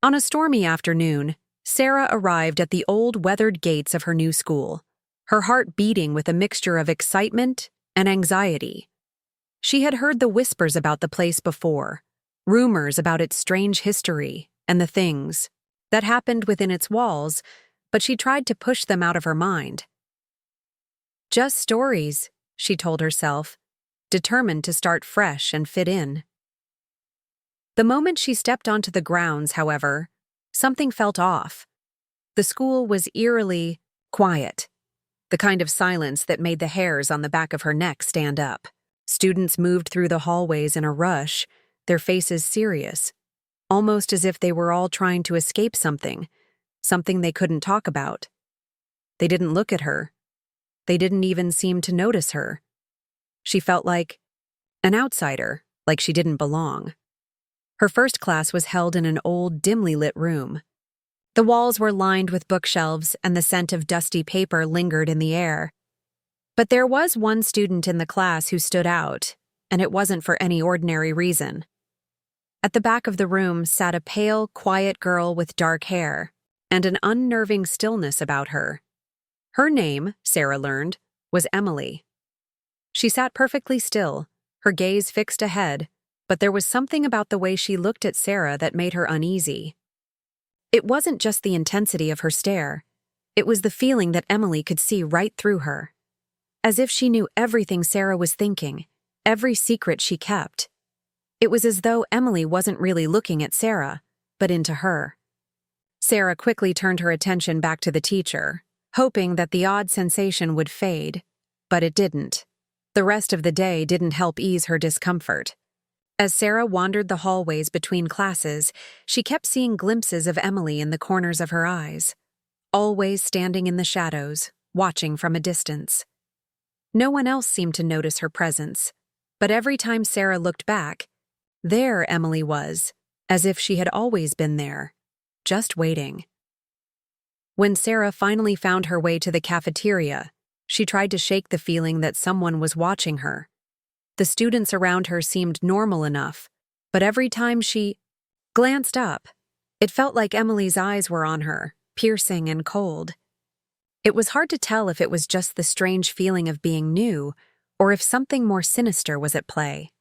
On a stormy afternoon, Sarah arrived at the old weathered gates of her new school, her heart beating with a mixture of excitement and anxiety. She had heard the whispers about the place before, rumors about its strange history and the things that happened within its walls, but she tried to push them out of her mind. Just stories, she told herself, determined to start fresh and fit in. The moment she stepped onto the grounds, however, something felt off. The school was eerily quiet, the kind of silence that made the hairs on the back of her neck stand up. Students moved through the hallways in a rush, their faces serious, almost as if they were all trying to escape something they couldn't talk about. They didn't look at her. They didn't even seem to notice her. She felt like an outsider, like she didn't belong. Her first class was held in an old, dimly lit room. The walls were lined with bookshelves, and the scent of dusty paper lingered in the air. But there was one student in the class who stood out, and it wasn't for any ordinary reason. At the back of the room sat a pale, quiet girl with dark hair, and an unnerving stillness about her. Her name, Sarah learned, was Emily. She sat perfectly still, her gaze fixed ahead, but there was something about the way she looked at Sarah that made her uneasy. It wasn't just the intensity of her stare. It was the feeling that Emily could see right through her. As if she knew everything Sarah was thinking, every secret she kept. It was as though Emily wasn't really looking at Sarah, but into her. Sarah quickly turned her attention back to the teacher, hoping that the odd sensation would fade, but it didn't. The rest of the day didn't help ease her discomfort. As Sarah wandered the hallways between classes, she kept seeing glimpses of Emily in the corners of her eyes, always standing in the shadows, watching from a distance. No one else seemed to notice her presence, but every time Sarah looked back, there Emily was, as if she had always been there, just waiting. When Sarah finally found her way to the cafeteria, she tried to shake the feeling that someone was watching her. The students around her seemed normal enough, but every time she glanced up, it felt like Emily's eyes were on her, piercing and cold. It was hard to tell if it was just the strange feeling of being new, or if something more sinister was at play.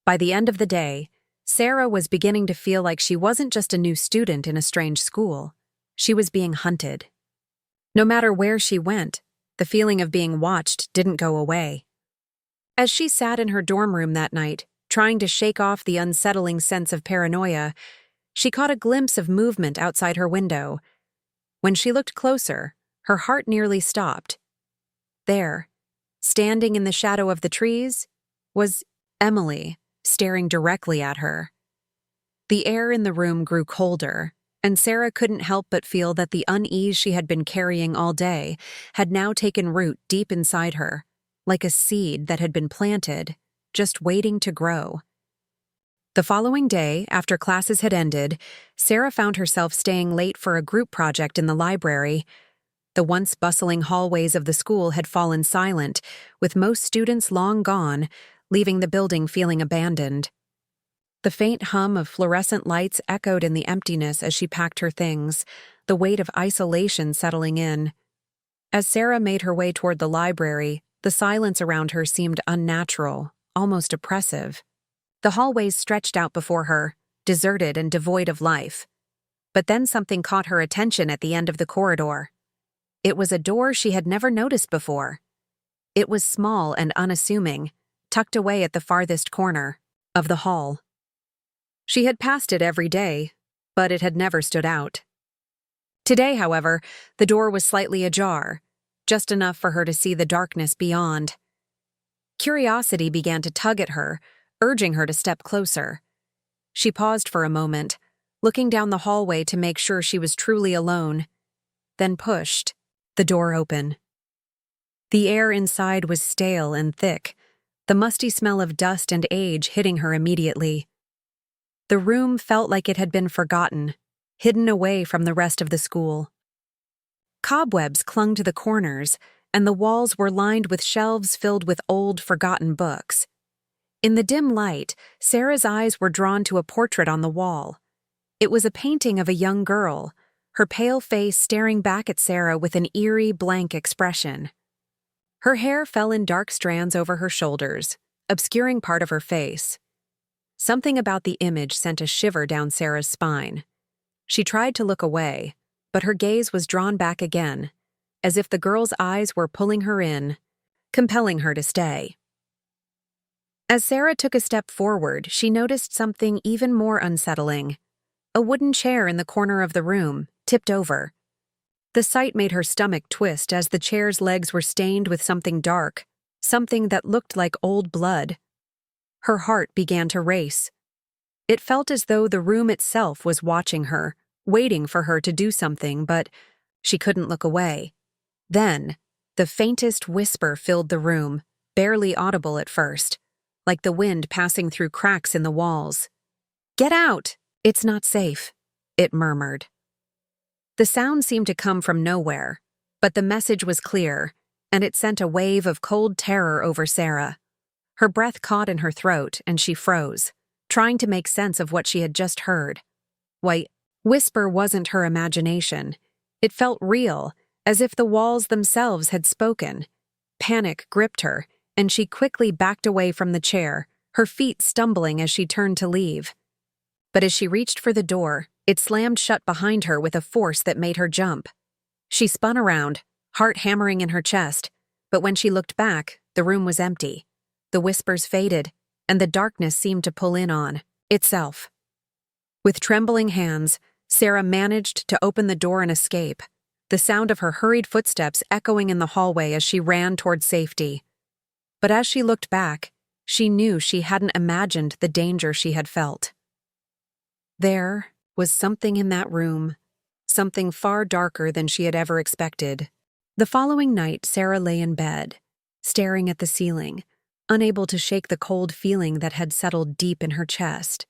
By the end of the day, Sarah was beginning to feel like she wasn't just a new student in a strange school. She was being hunted. No matter where she went, the feeling of being watched didn't go away. As she sat in her dorm room that night, trying to shake off the unsettling sense of paranoia, she caught a glimpse of movement outside her window. When she looked closer, her heart nearly stopped. There, standing in the shadow of the trees, was Emily, staring directly at her. The air in the room grew colder, and Sarah couldn't help but feel that the unease she had been carrying all day had now taken root deep inside her, like a seed that had been planted, just waiting to grow. The following day, after classes had ended, Sarah found herself staying late for a group project in the library. The once bustling hallways of the school had fallen silent, with most students long gone, leaving the building feeling abandoned. The faint hum of fluorescent lights echoed in the emptiness as she packed her things, the weight of isolation settling in. As Sarah made her way toward the library, the silence around her seemed unnatural, almost oppressive. The hallways stretched out before her, deserted and devoid of life. But then something caught her attention at the end of the corridor. It was a door she had never noticed before. It was small and unassuming, tucked away at the farthest corner of the hall. She had passed it every day, but it had never stood out. Today, however, the door was slightly ajar, just enough for her to see the darkness beyond. Curiosity began to tug at her, urging her to step closer. She paused for a moment, looking down the hallway to make sure she was truly alone, then pushed the door open. The air inside was stale and thick, the musty smell of dust and age hitting her immediately. The room felt like it had been forgotten, hidden away from the rest of the school. Cobwebs clung to the corners, and the walls were lined with shelves filled with old, forgotten books. In the dim light, Sarah's eyes were drawn to a portrait on the wall. It was a painting of a young girl, her pale face staring back at Sarah with an eerie, blank expression. Her hair fell in dark strands over her shoulders, obscuring part of her face. Something about the image sent a shiver down Sarah's spine. She tried to look away, but her gaze was drawn back again, as if the girl's eyes were pulling her in, compelling her to stay. As Sarah took a step forward, she noticed something even more unsettling. A wooden chair in the corner of the room, tipped over. The sight made her stomach twist as the chair's legs were stained with something dark, something that looked like old blood. Her heart began to race. It felt as though the room itself was watching her, waiting for her to do something, but she couldn't look away. Then, the faintest whisper filled the room, barely audible at first, like the wind passing through cracks in the walls. "Get out! It's not safe," it murmured. The sound seemed to come from nowhere, but the message was clear, and it sent a wave of cold terror over Sarah. Her breath caught in her throat, and she froze, trying to make sense of what she had just heard. Why, whisper wasn't her imagination. It felt real, as if the walls themselves had spoken. Panic gripped her, and she quickly backed away from the chair, her feet stumbling as she turned to leave. But as she reached for the door, it slammed shut behind her with a force that made her jump. She spun around, heart hammering in her chest, but when she looked back, the room was empty. The whispers faded, and the darkness seemed to pull in on itself. With trembling hands, Sarah managed to open the door and escape, the sound of her hurried footsteps echoing in the hallway as she ran toward safety. But as she looked back, she knew she hadn't imagined the danger she had felt. There was something in that room, something far darker than she had ever expected. The following night, Sarah lay in bed, staring at the ceiling, unable to shake the cold feeling that had settled deep in her chest.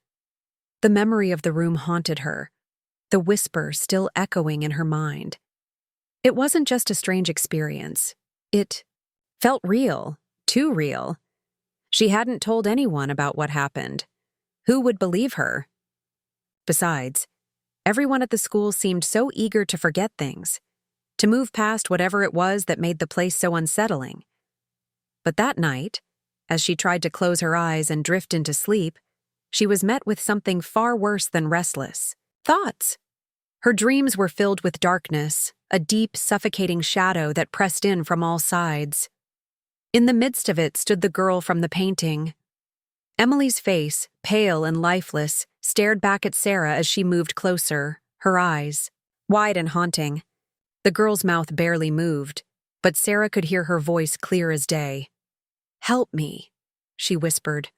The memory of the room haunted her, the whisper still echoing in her mind. It wasn't just a strange experience. It felt real, too real. She hadn't told anyone about what happened. Who would believe her? Besides, everyone at the school seemed so eager to forget things, to move past whatever it was that made the place so unsettling. But that night, as she tried to close her eyes and drift into sleep, she was met with something far worse than restless thoughts. Her dreams were filled with darkness, a deep, suffocating shadow that pressed in from all sides. In the midst of it stood the girl from the painting. Emily's face, pale and lifeless, stared back at Sarah as she moved closer, her eyes wide and haunting. The girl's mouth barely moved, but Sarah could hear her voice clear as day. "Help me," she whispered,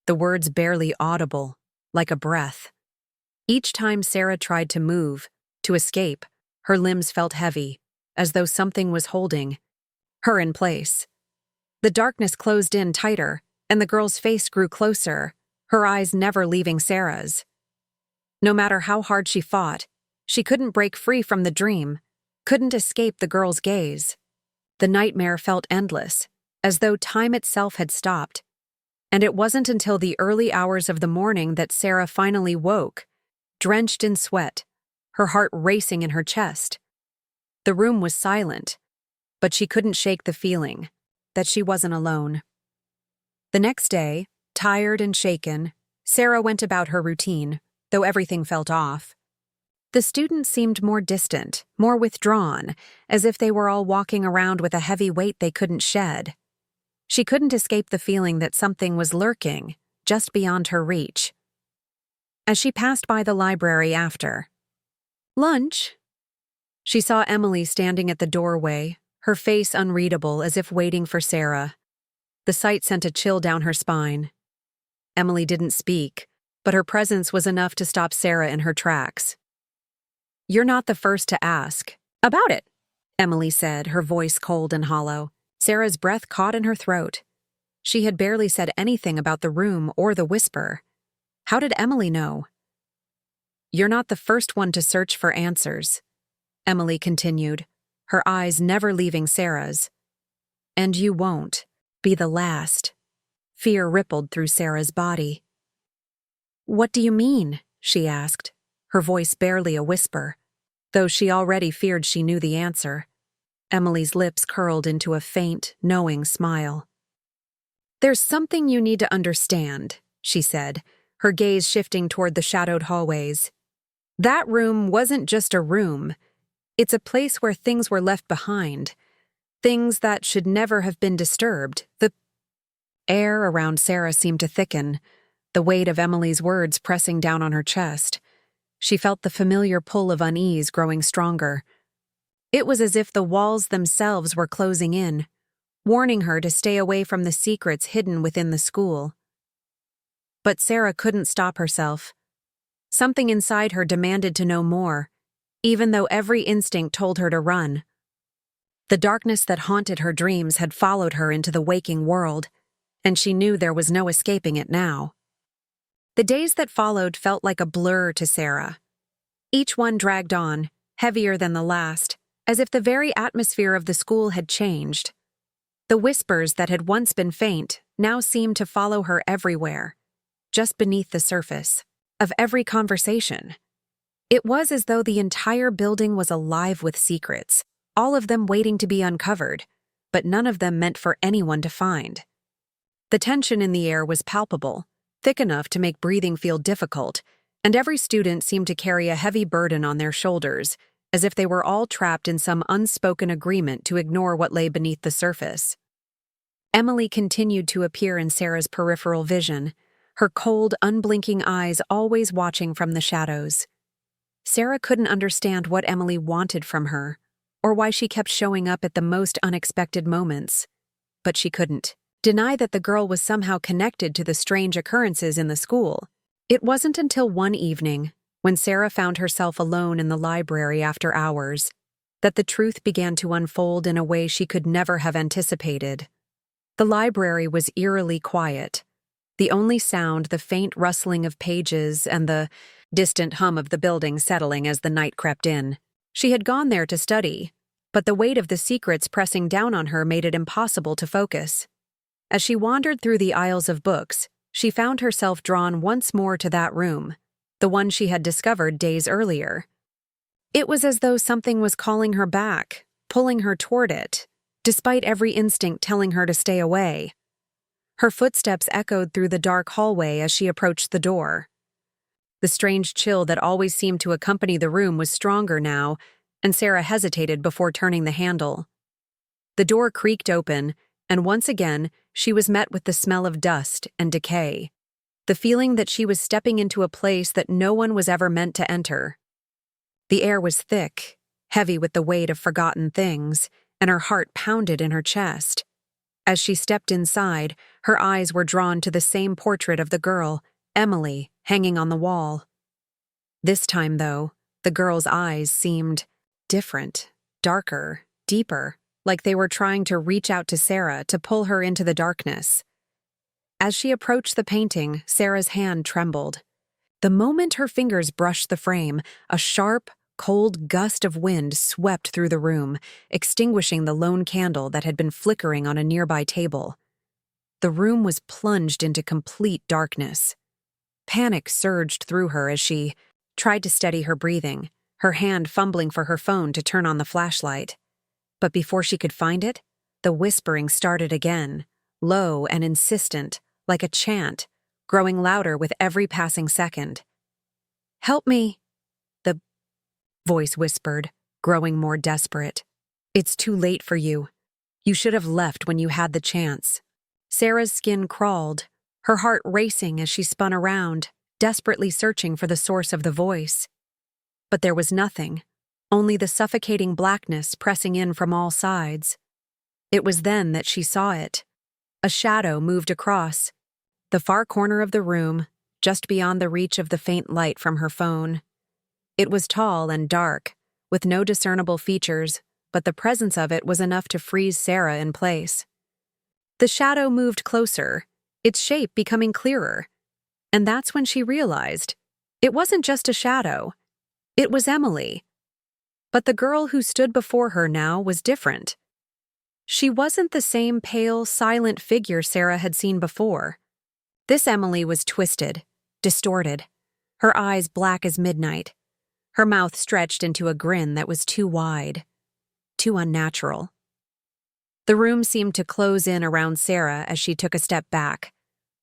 the words barely audible, like a breath. Each time Sarah tried to move, to escape, her limbs felt heavy, as though something was holding her in place. The darkness closed in tighter, and the girl's face grew closer, her eyes never leaving Sarah's. No matter how hard she fought, she couldn't break free from the dream, couldn't escape the girl's gaze. The nightmare felt endless, as though time itself had stopped. And it wasn't until the early hours of the morning that Sarah finally woke, drenched in sweat, her heart racing in her chest. The room was silent, but she couldn't shake the feeling that she wasn't alone. The next day, tired and shaken, Sarah went about her routine, though everything felt off. The students seemed more distant, more withdrawn, as if they were all walking around with a heavy weight they couldn't shed. She couldn't escape the feeling that something was lurking, just beyond her reach. As she passed by the library after lunch, she saw Emily standing at the doorway, her face unreadable as if waiting for Sarah. The sight sent a chill down her spine. Emily didn't speak, but her presence was enough to stop Sarah in her tracks. "You're not the first to ask about it," Emily said, her voice cold and hollow. Sarah's breath caught in her throat. She had barely said anything about the room or the whisper. How did Emily know? "You're not the first one to search for answers," Emily continued, her eyes never leaving Sarah's. "And you won't be the last." Fear rippled through Sarah's body. "What do you mean?" she asked, her voice barely a whisper, though she already feared she knew the answer. Emily's lips curled into a faint, knowing smile. "There's something you need to understand," she said, her gaze shifting toward the shadowed hallways. "That room wasn't just a room. It's a place where things were left behind. Things that should never have been disturbed." The air around Sarah seemed to thicken, the weight of Emily's words pressing down on her chest. She felt the familiar pull of unease growing stronger. It was as if the walls themselves were closing in, warning her to stay away from the secrets hidden within the school. But Sarah couldn't stop herself. Something inside her demanded to know more, even though every instinct told her to run. The darkness that haunted her dreams had followed her into the waking world, and she knew there was no escaping it now. The days that followed felt like a blur to Sarah. Each one dragged on, heavier than the last, as if the very atmosphere of the school had changed. The whispers that had once been faint now seemed to follow her everywhere, just beneath the surface of every conversation. It was as though the entire building was alive with secrets, all of them waiting to be uncovered, but none of them meant for anyone to find. The tension in the air was palpable, thick enough to make breathing feel difficult, and every student seemed to carry a heavy burden on their shoulders, as if they were all trapped in some unspoken agreement to ignore what lay beneath the surface. Emily continued to appear in Sarah's peripheral vision, her cold, unblinking eyes always watching from the shadows. Sarah couldn't understand what Emily wanted from her, or why she kept showing up at the most unexpected moments. But she couldn't deny that the girl was somehow connected to the strange occurrences in the school. It wasn't until one evening, when Sarah found herself alone in the library after hours, that the truth began to unfold in a way she could never have anticipated. The library was eerily quiet. The only sound, the faint rustling of pages and the distant hum of the building settling as the night crept in. She had gone there to study, but the weight of the secrets pressing down on her made it impossible to focus. As she wandered through the aisles of books, she found herself drawn once more to that room, the one she had discovered days earlier. It was as though something was calling her back, pulling her toward it, despite every instinct telling her to stay away. Her footsteps echoed through the dark hallway as she approached the door. The strange chill that always seemed to accompany the room was stronger now, and Sarah hesitated before turning the handle. The door creaked open, and once again, she was met with the smell of dust and decay, the feeling that she was stepping into a place that no one was ever meant to enter. The air was thick, heavy with the weight of forgotten things, and her heart pounded in her chest. As she stepped inside, her eyes were drawn to the same portrait of the girl, Emily, hanging on the wall. This time, though, the girl's eyes seemed different, darker, deeper, like they were trying to reach out to Sarah to pull her into the darkness. As she approached the painting, Sarah's hand trembled. The moment her fingers brushed the frame, a sharp, cold gust of wind swept through the room, extinguishing the lone candle that had been flickering on a nearby table. The room was plunged into complete darkness. Panic surged through her as she tried to steady her breathing, her hand fumbling for her phone to turn on the flashlight. But before she could find it, the whispering started again, low and insistent, like a chant, growing louder with every passing second. "Help me," the voice whispered, growing more desperate. "It's too late for you. You should have left when you had the chance." Sarah's skin crawled, her heart racing as she spun around, desperately searching for the source of the voice. But there was nothing, only the suffocating blackness pressing in from all sides. It was then that she saw it. A shadow moved across the far corner of the room, just beyond the reach of the faint light from her phone. It was tall and dark, with no discernible features, but the presence of it was enough to freeze Sarah in place. The shadow moved closer, its shape becoming clearer, and that's when she realized it wasn't just a shadow. It was Emily. But the girl who stood before her now was different. She wasn't the same pale, silent figure Sarah had seen before. This Emily was twisted, distorted, her eyes black as midnight, Her mouth stretched into a grin that was too wide, too unnatural. The room seemed to close in around Sarah as she took a step back,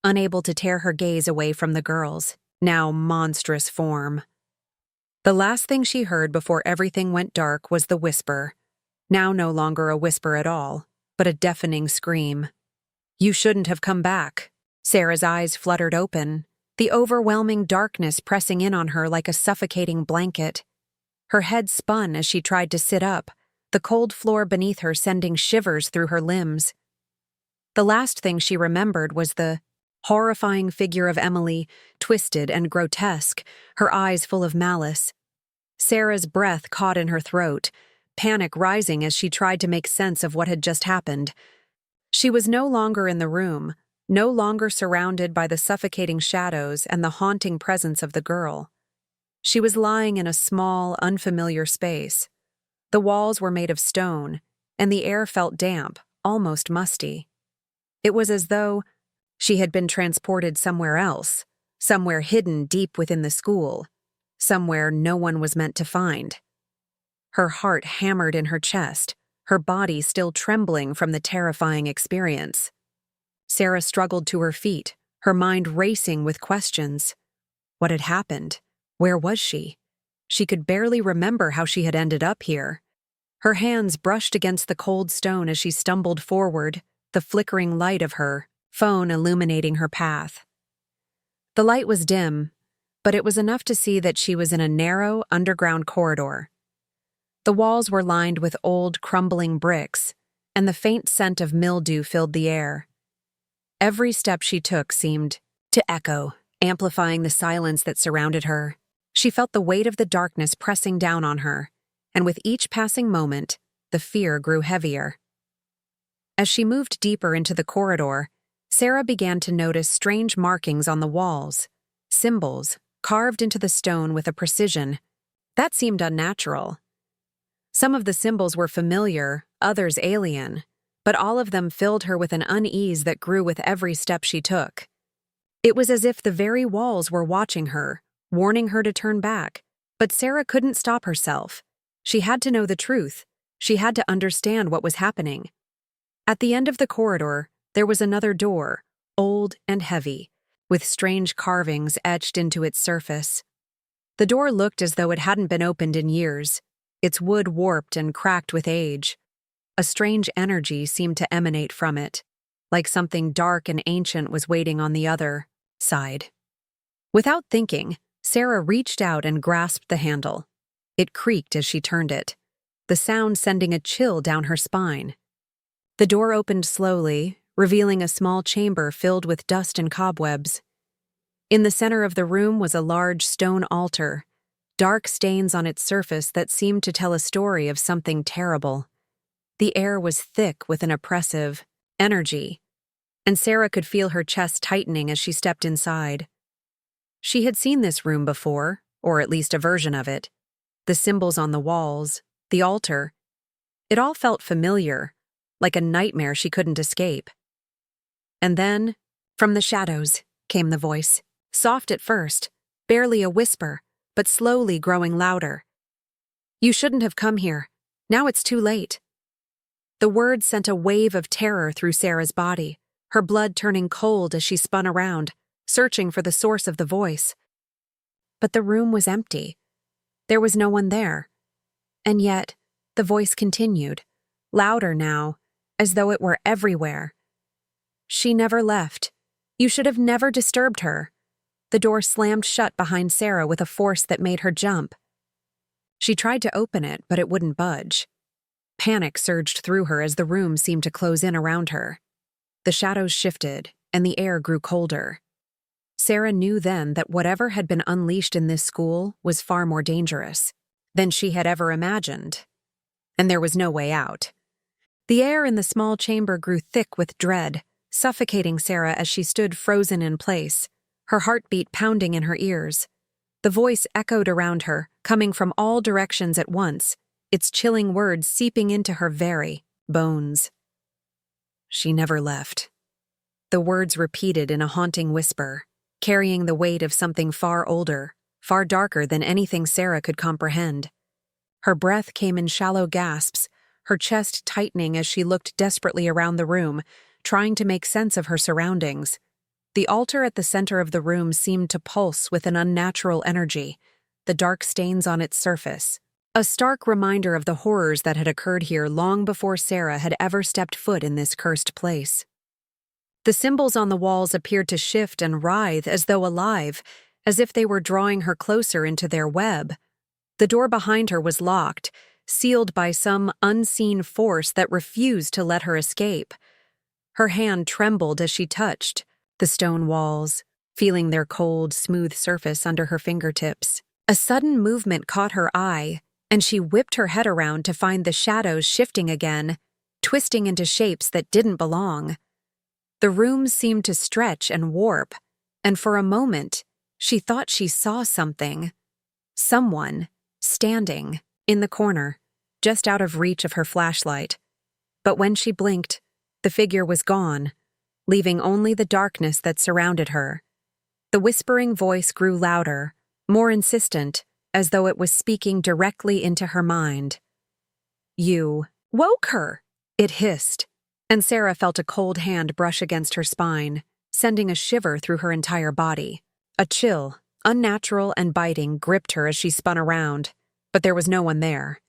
unable to tear her gaze away from the girl's, now monstrous form. The last thing she heard before everything went dark was the whisper, now no longer a whisper at all, but a deafening scream. "You shouldn't have come back." Sarah's eyes fluttered open, the overwhelming darkness pressing in on her like a suffocating blanket. Her head spun as she tried to sit up, the cold floor beneath her sending shivers through her limbs. The last thing she remembered was the horrifying figure of Emily, twisted and grotesque, her eyes full of malice. Sarah's breath caught in her throat, panic rising as she tried to make sense of what had just happened. She was no longer in the room, no longer surrounded by the suffocating shadows and the haunting presence of the girl. She was lying in a small, unfamiliar space. The walls were made of stone, and the air felt damp, almost musty. It was as though she had been transported somewhere else, somewhere hidden deep within the school, somewhere no one was meant to find. Her heart hammered in her chest, her body still trembling from the terrifying experience. Sarah struggled to her feet, her mind racing with questions. What had happened? Where was she? She could barely remember how she had ended up here. Her hands brushed against the cold stone as she stumbled forward, the flickering light of her phone illuminating her path. The light was dim, but it was enough to see that she was in a narrow, underground corridor. The walls were lined with old, crumbling bricks, and the faint scent of mildew filled the air. Every step she took seemed to echo, amplifying the silence that surrounded her. She felt the weight of the darkness pressing down on her, and with each passing moment, the fear grew heavier. As she moved deeper into the corridor, Sarah began to notice strange markings on the walls, symbols carved into the stone with a precision that seemed unnatural. Some of the symbols were familiar, others alien, but all of them filled her with an unease that grew with every step she took. It was as if the very walls were watching her, warning her to turn back, but Sarah couldn't stop herself. She had to know the truth. She had to understand what was happening. At the end of the corridor, there was another door, old and heavy, with strange carvings etched into its surface. The door looked as though it hadn't been opened in years, its wood warped and cracked with age. A strange energy seemed to emanate from it, like something dark and ancient was waiting on the other side. Without thinking, Sarah reached out and grasped the handle. It creaked as she turned it, the sound sending a chill down her spine. The door opened slowly, revealing a small chamber filled with dust and cobwebs. In the center of the room was a large stone altar, dark stains on its surface that seemed to tell a story of something terrible. The air was thick with an oppressive energy, and Sarah could feel her chest tightening as she stepped inside. She had seen this room before, or at least a version of it. The symbols on the walls, the altar. It all felt familiar, like a nightmare she couldn't escape. And then, from the shadows, came the voice, soft at first, barely a whisper, but slowly growing louder. "You shouldn't have come here. Now it's too late." The words sent a wave of terror through Sarah's body, her blood turning cold as she spun around, searching for the source of the voice. But the room was empty. There was no one there. And yet, the voice continued, louder now, as though it were everywhere. "She never left. You should have never disturbed her." The door slammed shut behind Sarah with a force that made her jump. She tried to open it, but it wouldn't budge. Panic surged through her as the room seemed to close in around her. The shadows shifted, and the air grew colder. Sarah knew then that whatever had been unleashed in this school was far more dangerous than she had ever imagined. And there was no way out. The air in the small chamber grew thick with dread, suffocating Sarah as she stood frozen in place, her heartbeat pounding in her ears. The voice echoed around her, coming from all directions at once, its chilling words seeping into her very bones. "She never left." The words repeated in a haunting whisper, carrying the weight of something far older, far darker than anything Sarah could comprehend. Her breath came in shallow gasps, her chest tightening as she looked desperately around the room, trying to make sense of her surroundings. The altar at the center of the room seemed to pulse with an unnatural energy, the dark stains on its surface. A stark reminder of the horrors that had occurred here long before Sarah had ever stepped foot in this cursed place. The symbols on the walls appeared to shift and writhe as though alive, as if they were drawing her closer into their web. The door behind her was locked, sealed by some unseen force that refused to let her escape. Her hand trembled as she touched the stone walls, feeling their cold, smooth surface under her fingertips. A sudden movement caught her eye, and she whipped her head around to find the shadows shifting again, twisting into shapes that didn't belong. The room seemed to stretch and warp, and for a moment, she thought she saw something. Someone, standing, in the corner, just out of reach of her flashlight. But when she blinked, the figure was gone, leaving only the darkness that surrounded her. The whispering voice grew louder, more insistent, as though it was speaking directly into her mind. "You woke her," it hissed, and Sarah felt a cold hand brush against her spine, sending a shiver through her entire body. A chill, unnatural and biting, gripped her as she spun around, but there was no one there.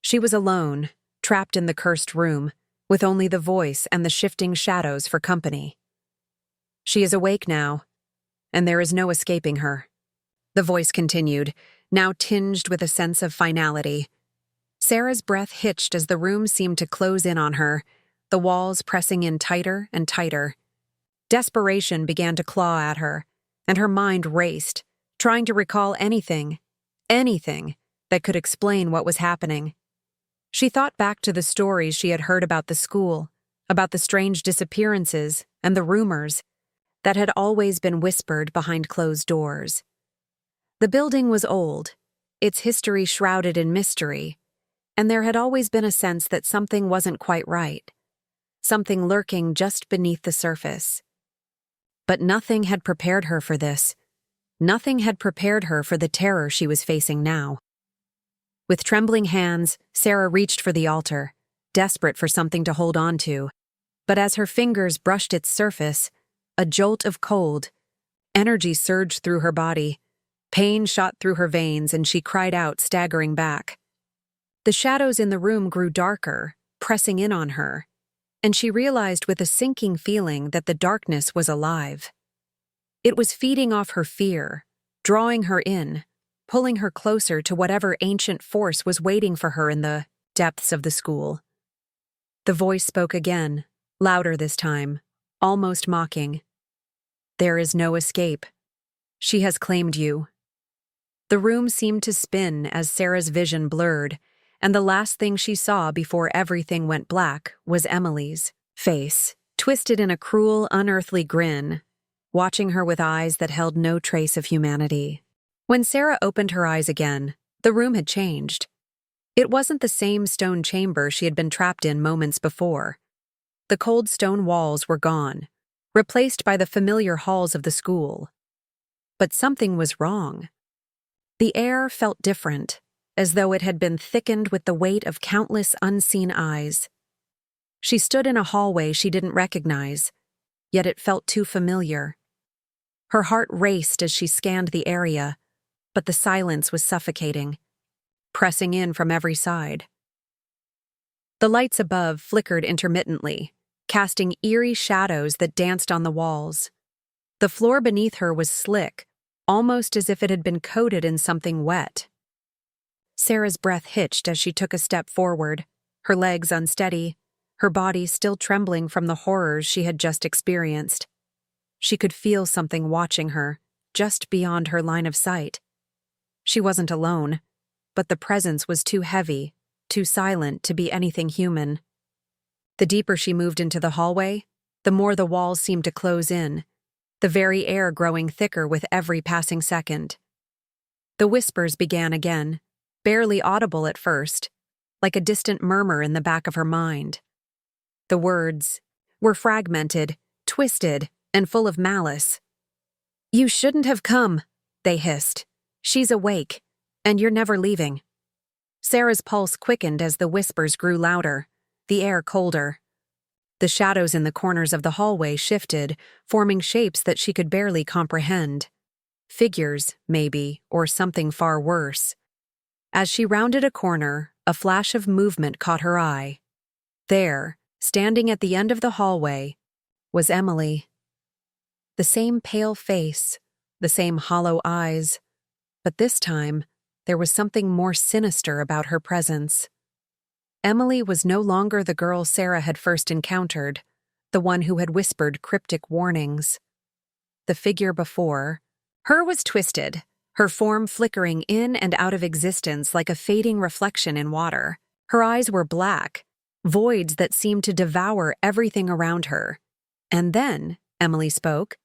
She was alone, trapped in the cursed room, with only the voice and the shifting shadows for company. She is awake now, and there is no escaping her. The voice continued, now tinged with a sense of finality. Sarah's breath hitched as the room seemed to close in on her, the walls pressing in tighter and tighter. Desperation began to claw at her, and her mind raced, trying to recall anything that could explain what was happening. She thought back to the stories she had heard about the school, about the strange disappearances and the rumors that had always been whispered behind closed doors. The building was old, its history shrouded in mystery, and there had always been a sense that something wasn't quite right, something lurking just beneath the surface. But nothing had prepared her for this. Nothing had prepared her for the terror she was facing now. With trembling hands, Sarah reached for the altar, desperate for something to hold on to. But as her fingers brushed its surface, a jolt of cold, energy surged through her body. Pain shot through her veins, and she cried out, staggering back. The shadows in the room grew darker, pressing in on her, and she realized with a sinking feeling that the darkness was alive. It was feeding off her fear, drawing her in, pulling her closer to whatever ancient force was waiting for her in the depths of the school. The voice spoke again, louder this time, almost mocking. "There is no escape. She has claimed you." The room seemed to spin as Sarah's vision blurred, and the last thing she saw before everything went black was Emily's face, twisted in a cruel, unearthly grin, watching her with eyes that held no trace of humanity. When Sarah opened her eyes again, the room had changed. It wasn't the same stone chamber she had been trapped in moments before. The cold stone walls were gone, replaced by the familiar halls of the school. But something was wrong. The air felt different, as though it had been thickened with the weight of countless unseen eyes. She stood in a hallway she didn't recognize, yet it felt too familiar. Her heart raced as she scanned the area, but the silence was suffocating, pressing in from every side. The lights above flickered intermittently, casting eerie shadows that danced on the walls. The floor beneath her was slick, almost as if it had been coated in something wet. Sarah's breath hitched as she took a step forward, her legs unsteady, her body still trembling from the horrors she had just experienced. She could feel something watching her, just beyond her line of sight. She wasn't alone, but the presence was too heavy, too silent to be anything human. The deeper she moved into the hallway, the more the walls seemed to close in, the very air growing thicker with every passing second. The whispers began again, barely audible at first, like a distant murmur in the back of her mind. The words were fragmented, twisted, and full of malice. "You shouldn't have come," they hissed. She's awake, and you're never leaving. Sarah's pulse quickened as the whispers grew louder, the air colder. The shadows in the corners of the hallway shifted, forming shapes that she could barely comprehend. Figures, maybe, or something far worse. As she rounded a corner, a flash of movement caught her eye. There, standing at the end of the hallway, was Emily. The same pale face, the same hollow eyes, but this time, there was something more sinister about her presence. Emily was no longer the girl Sarah had first encountered, the one who had whispered cryptic warnings. The figure before her was twisted, her form flickering in and out of existence like a fading reflection in water. Her eyes were black, voids that seemed to devour everything around her. And then, Emily spoke,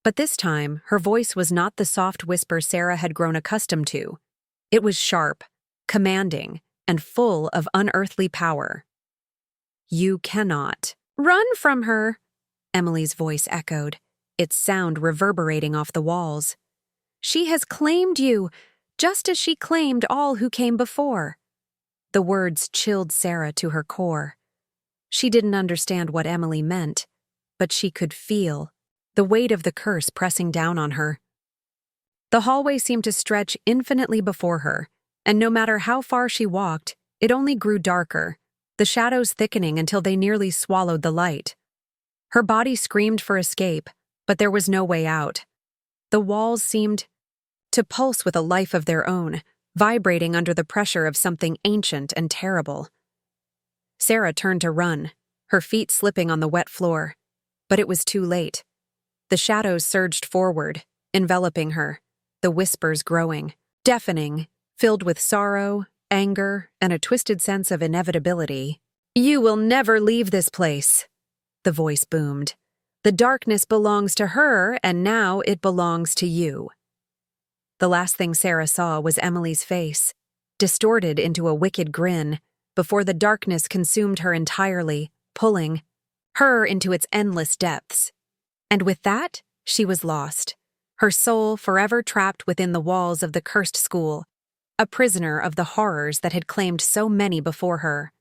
but this time her voice was not the soft whisper Sarah had grown accustomed to. It was sharp, commanding, and full of unearthly power. "You cannot run from her," Emily's voice echoed, its sound reverberating off the walls. "She has claimed you, just as she claimed all who came before." The words chilled Sarah to her core. She didn't understand what Emily meant, but she could feel the weight of the curse pressing down on her. The hallway seemed to stretch infinitely before her, and no matter how far she walked, it only grew darker, the shadows thickening until they nearly swallowed the light. Her body screamed for escape, but there was no way out. The walls seemed to pulse with a life of their own, vibrating under the pressure of something ancient and terrible. Sarah turned to run, her feet slipping on the wet floor, but it was too late. The shadows surged forward, enveloping her, the whispers growing, deafening, filled with sorrow, anger, and a twisted sense of inevitability. "You will never leave this place," the voice boomed. "The darkness belongs to her, and now it belongs to you." The last thing Sarah saw was Emily's face, distorted into a wicked grin, before the darkness consumed her entirely, pulling her into its endless depths. And with that, she was lost, her soul forever trapped within the walls of the cursed school, a prisoner of the horrors that had claimed so many before her.